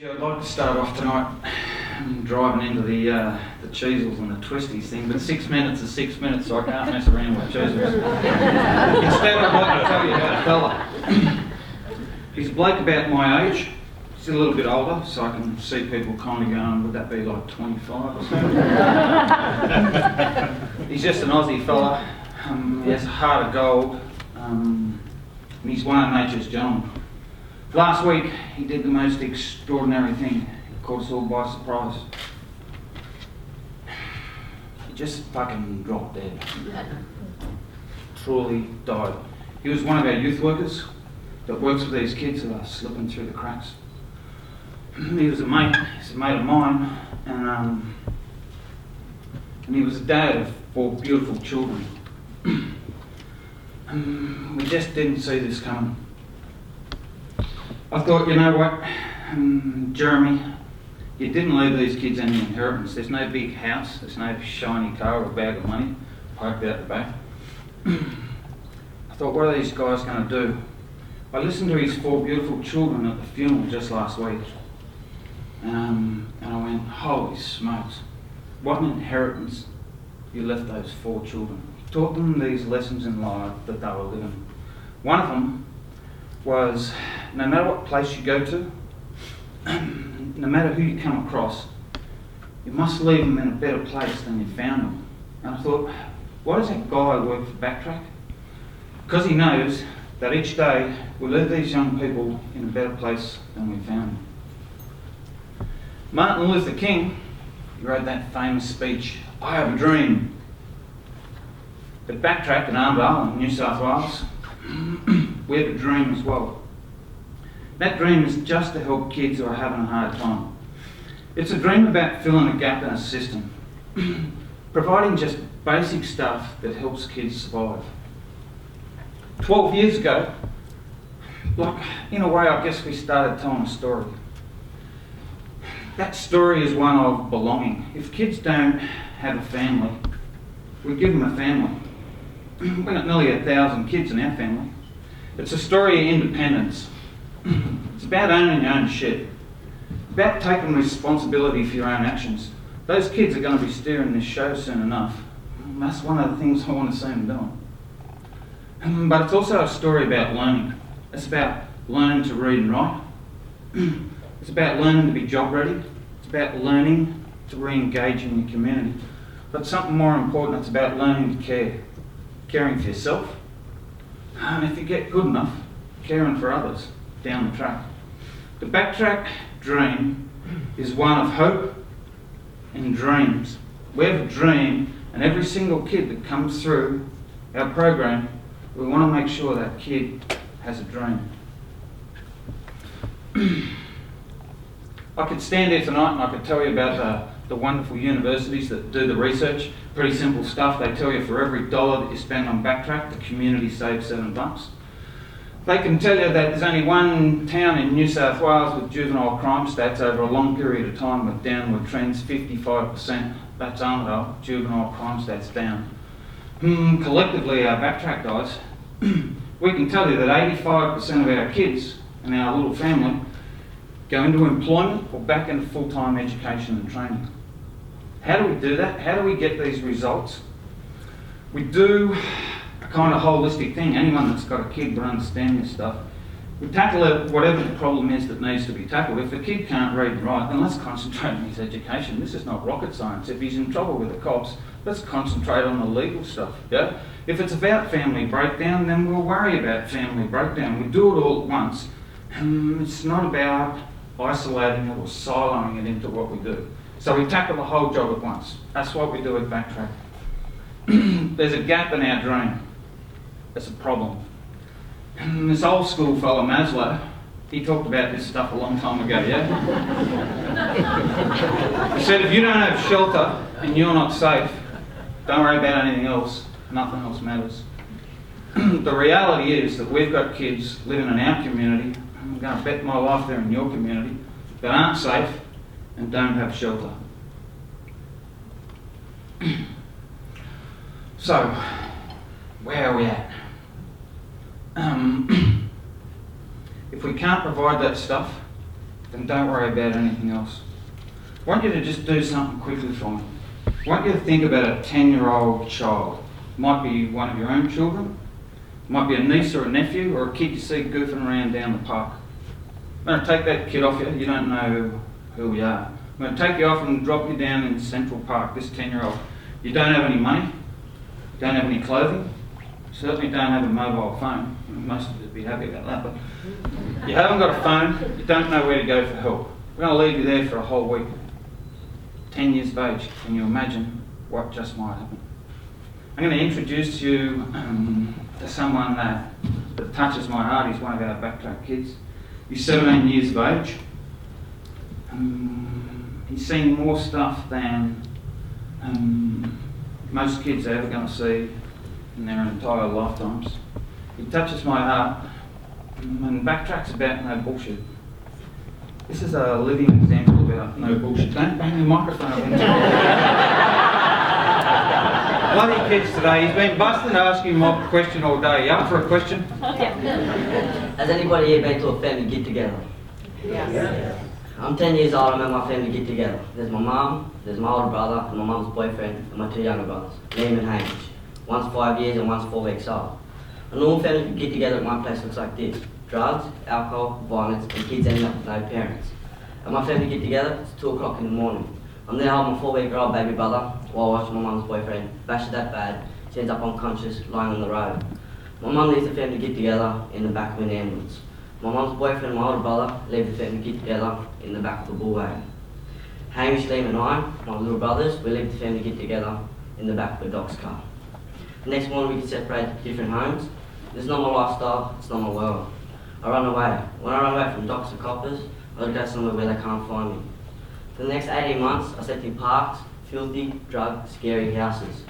Yeah, I'd like to start off tonight driving into the cheesels and the twisties thing, but 6 minutes is 6 minutes, so I can't mess around with cheesels. Instead, I'd like to tell you about a fella. He's a bloke about my age. He's a little bit older, so I can see people kind of going, would that be like 25 or something? He's just an Aussie fella. He has a heart of gold, and he's one of nature's gentlemen. Last week, he did the most extraordinary thing. He caught us all by surprise. He just fucking dropped dead. Truly died. He was one of our youth workers that works with these kids that are slipping through the cracks. He was a mate. He's a mate of mine, and he was a dad of 4 beautiful children. We just didn't see this coming. I thought, you know what, Jeremy, you didn't leave these kids any inheritance. There's no big house, there's no shiny car or bag of money poked out the back. I thought, what are these guys going to do? I listened to his 4 beautiful children at the funeral just last week, and I went, holy smokes, what an inheritance you left those 4 children. He taught them these lessons in life that they were living. One of them was, no matter what place you go to, no matter who you come across, you must leave them in a better place than you found them. And I thought, why does that guy work for BackTrack? Because he knows that each day we leave these young people in a better place than we found them. Martin Luther King, he wrote that famous speech, I have a dream. At BackTrack in Armdale in New South Wales, we have a dream as well. That dream is just to help kids who are having a hard time. It's a dream about filling a gap in a system, providing just basic stuff that helps kids survive. 12 years ago, like in a way I guess we started telling a story. That story is one of belonging. If kids don't have a family, we give them a family. We've got nearly 1,000 kids in our family. It's a story of independence. It's about owning your own shit. It's about taking responsibility for your own actions. Those kids are going to be steering this show soon enough. And that's one of the things I want to see them doing. But it's also a story about learning. It's about learning to read and write. It's about learning to be job ready. It's about learning to re-engage in your community. But something more important, it's about learning to care. Caring for yourself, and if you get good enough, caring for others down the track. The BackTrack dream is one of hope and dreams. We have a dream, and every single kid that comes through our program, we want to make sure that kid has a dream. I could stand here tonight and I could tell you about the wonderful universities that do the research. Pretty simple stuff. They tell you for every $1 that you spend on BackTrack, the community saves $7. They can tell you that there's only one town in New South Wales with juvenile crime stats over a long period of time with downward trends, 55%. That's Armidale, juvenile crime stats down. Collectively, our BackTrack guys, we can tell you that 85% of our kids in our little family go into employment or back into full-time education and training. How do we do that? How do we get these results? We do a kind of holistic thing. Anyone that's got a kid would understand this stuff. We tackle whatever the problem is that needs to be tackled. If the kid can't read and write, then let's concentrate on his education. This is not rocket science. If he's in trouble with the cops, let's concentrate on the legal stuff. Yeah? If it's about family breakdown, then we'll worry about family breakdown. We do it all at once. It's not about isolating it or siloing it into what we do. So we tackle the whole job at once. That's what we do at BackTrack. There's a gap in our dream. There's a problem. This old school fellow Maslow, he talked about this stuff a long time ago, yeah? He said if you don't have shelter and you're not safe, don't worry about anything else. Nothing else matters. The reality is that we've got kids living in our community, I'm going to bet my life they're in your community, that aren't safe and don't have shelter. So, where are we at? If we can't provide that stuff, then don't worry about anything else. I want you to just do something quickly for me. I want you to think about a 10-year-old child. Might be one of your own children, might be a niece or a nephew, or a kid you see goofing around down the park. I'm going to take that kid off you. You don't know who we are. I'm going to take you off and drop you down in Central Park, this 10-year-old. You don't have any money, don't have any clothing, certainly don't have a mobile phone. Most of us would be happy about that, but you haven't got a phone, you don't know where to go for help. We're going to leave you there for a whole week. 10 years of age, can you imagine what just might happen? I'm going to introduce you to someone that touches my heart. He's one of our BackTrack kids. He's 17 years of age. He's seen more stuff than most kids are ever going to see in their entire lifetimes. He touches my heart, and BackTrack's about no bullshit. This is a living example about no bullshit. Don't bang the microphone up into bloody kids today. He's been busting asking him a question all day. You up for a question? Yeah. Has anybody here been to a family get together? Yeah. I'm 10 years old, I'm at my family get together. There's my mum, there's my older brother, and my mum's boyfriend, and my 2 younger brothers, Liam and Hamish. One's 5 years and one's 4 weeks old. A normal family get together at my place looks like this: drugs, alcohol, violence, and kids ending up with no parents. At my family get together, it's 2 o'clock in the morning. I'm there holding my 4-week-old baby brother while watching my mum's boyfriend bash it that bad, she ends up unconscious, lying on the road. My mum leaves the family get together in the back of an ambulance. My mum's boyfriend and my older brother leave the family get together in the back of a bull wagon. Hamish, Liam and I, my little brothers, we leave the family get together in the back of a doc's car. The next morning we can separate to different homes. This is not my lifestyle, it's not my world. I run away. When I run away from docs and coppers, I go somewhere where they can't find me. For the next 18 months, I slept in parked, filthy, drug, scary houses.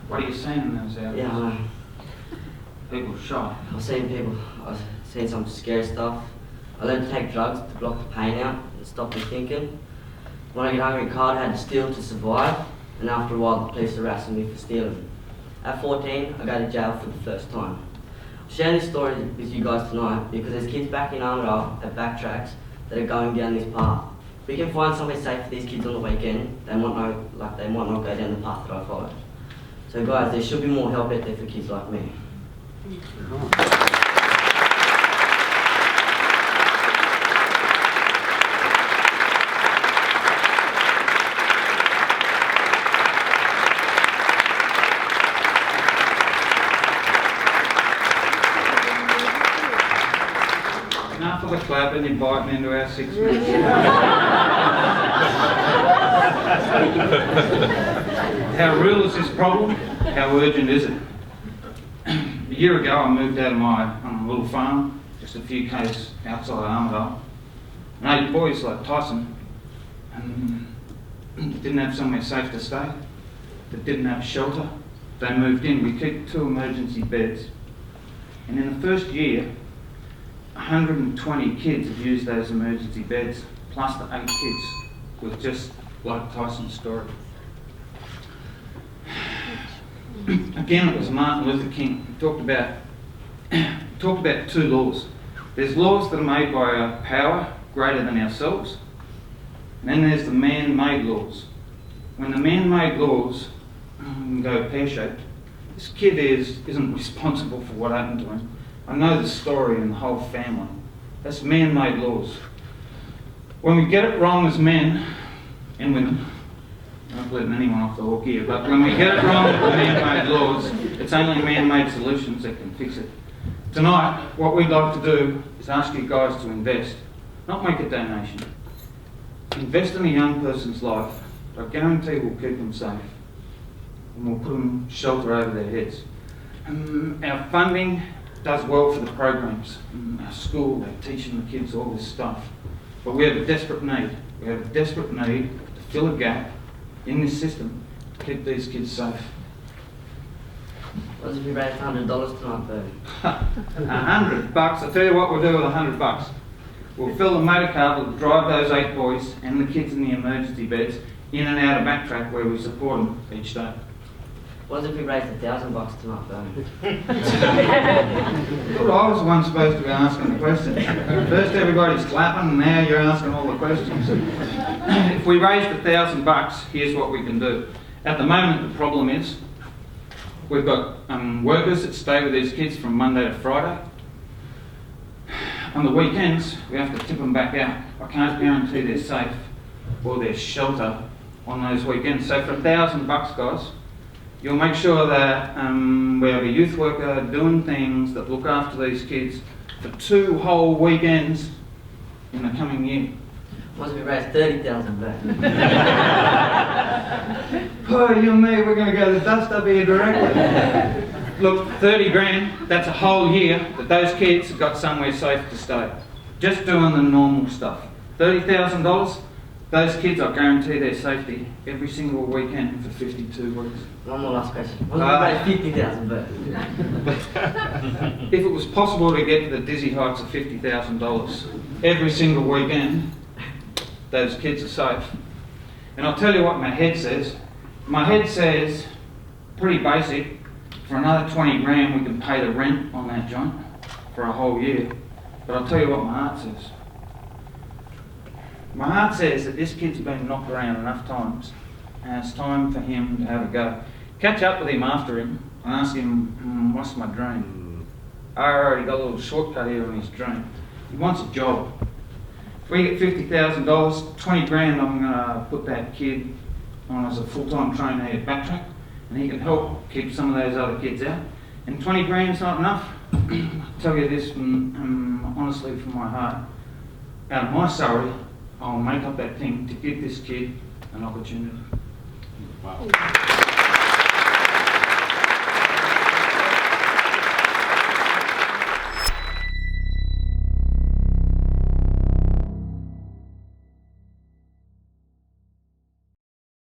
What are you seeing in those houses? Yeah, I know. People shot. I've seen some scary stuff. I learned to take drugs to block the pain out and stop me thinking. When I get hungry and cold, I had to steal to survive, and after a while the police arrested me for stealing. At 14, I go to jail for the first time. I'm sharing this story with you guys tonight because there's kids back in Armidale at BackTracks that are going down this path. If we can find somewhere safe for these kids on the weekend, they might not go down the path that I followed. So guys, there should be more help out there for kids like me. Enough of the clapping, you're biting into our 6 minutes. How real is this problem? How urgent is it? A year ago I moved out of my little farm, just a few k's outside Armidale. And 8 boys like Tyson didn't have somewhere safe to stay, that didn't have shelter. They moved in. We keep 2 emergency beds. And in the first year, 120 kids have used those emergency beds, plus the 8 kids, with just like Tyson's story. Again, it was Martin Luther King. He talked about 2 laws. There's laws that are made by a power greater than ourselves, and then there's the man-made laws. When the man-made laws go pear-shaped, this kid isn't responsible for what happened to him. I know the story and the whole family. That's man-made laws. When we get it wrong as men and women, I'm not letting anyone off the hook here, but when we get it wrong with the man-made laws, it's only man-made solutions that can fix it. Tonight, what we'd like to do is ask you guys to invest, not make a donation. Invest in a young person's life. I guarantee we'll keep them safe, and we'll put them shelter over their heads. Our funding does well for the programs. Our school, they're teaching the kids all this stuff. But we have a desperate need. We have a desperate need to fill a gap in this system to keep these kids safe. What if we raised $100 tonight, Bertie? $100. I'll tell you what we'll do with $100. We'll fill the motor car that'll drive those 8 boys and the kids in the emergency beds in and out of BackTrack where we support them each day. What if we raised $1,000 tonight, Bernie? Well, I was the one supposed to be asking the questions. First everybody's clapping, and now you're asking all the questions. If we raised $1,000, here's what we can do. At the moment, the problem is we've got workers that stay with these kids from Monday to Friday. On the weekends, we have to tip them back out. I can't guarantee they're safe or there's shelter on those weekends. So for $1,000, guys, you'll make sure that we have a youth worker doing things that look after these kids for 2 whole weekends in the coming year. What if we raised $30,000, Bernie? Oh, you and me, we're going to go to the dust up here directly. Look, 30 grand, that's a whole year that those kids have got somewhere safe to stay. Just doing the normal stuff. $30,000, those kids, I guarantee their safety every single weekend for 52 weeks. One more last question. What if we raised $50,000, Bernie? If it was possible to get to the dizzy heights of $50,000 every single weekend, those kids are safe. And I'll tell you what my head says. My head says, pretty basic, for another 20 grand we can pay the rent on that joint for a whole year. But I'll tell you what my heart says. My heart says that this kid's been knocked around enough times and it's time for him to have a go. Catch up with him after him and ask him, what's my dream? I already got a little shortcut here on his dream. He wants a job. If we get $50,000, 20 grand, I'm going to put that kid on as a full-time trainer at BackTrack, and he can help keep some of those other kids out. And 20 grand's not enough. I'll tell you this honestly from my heart. Out of my salary, I'll make up that thing to give this kid an opportunity. Wow.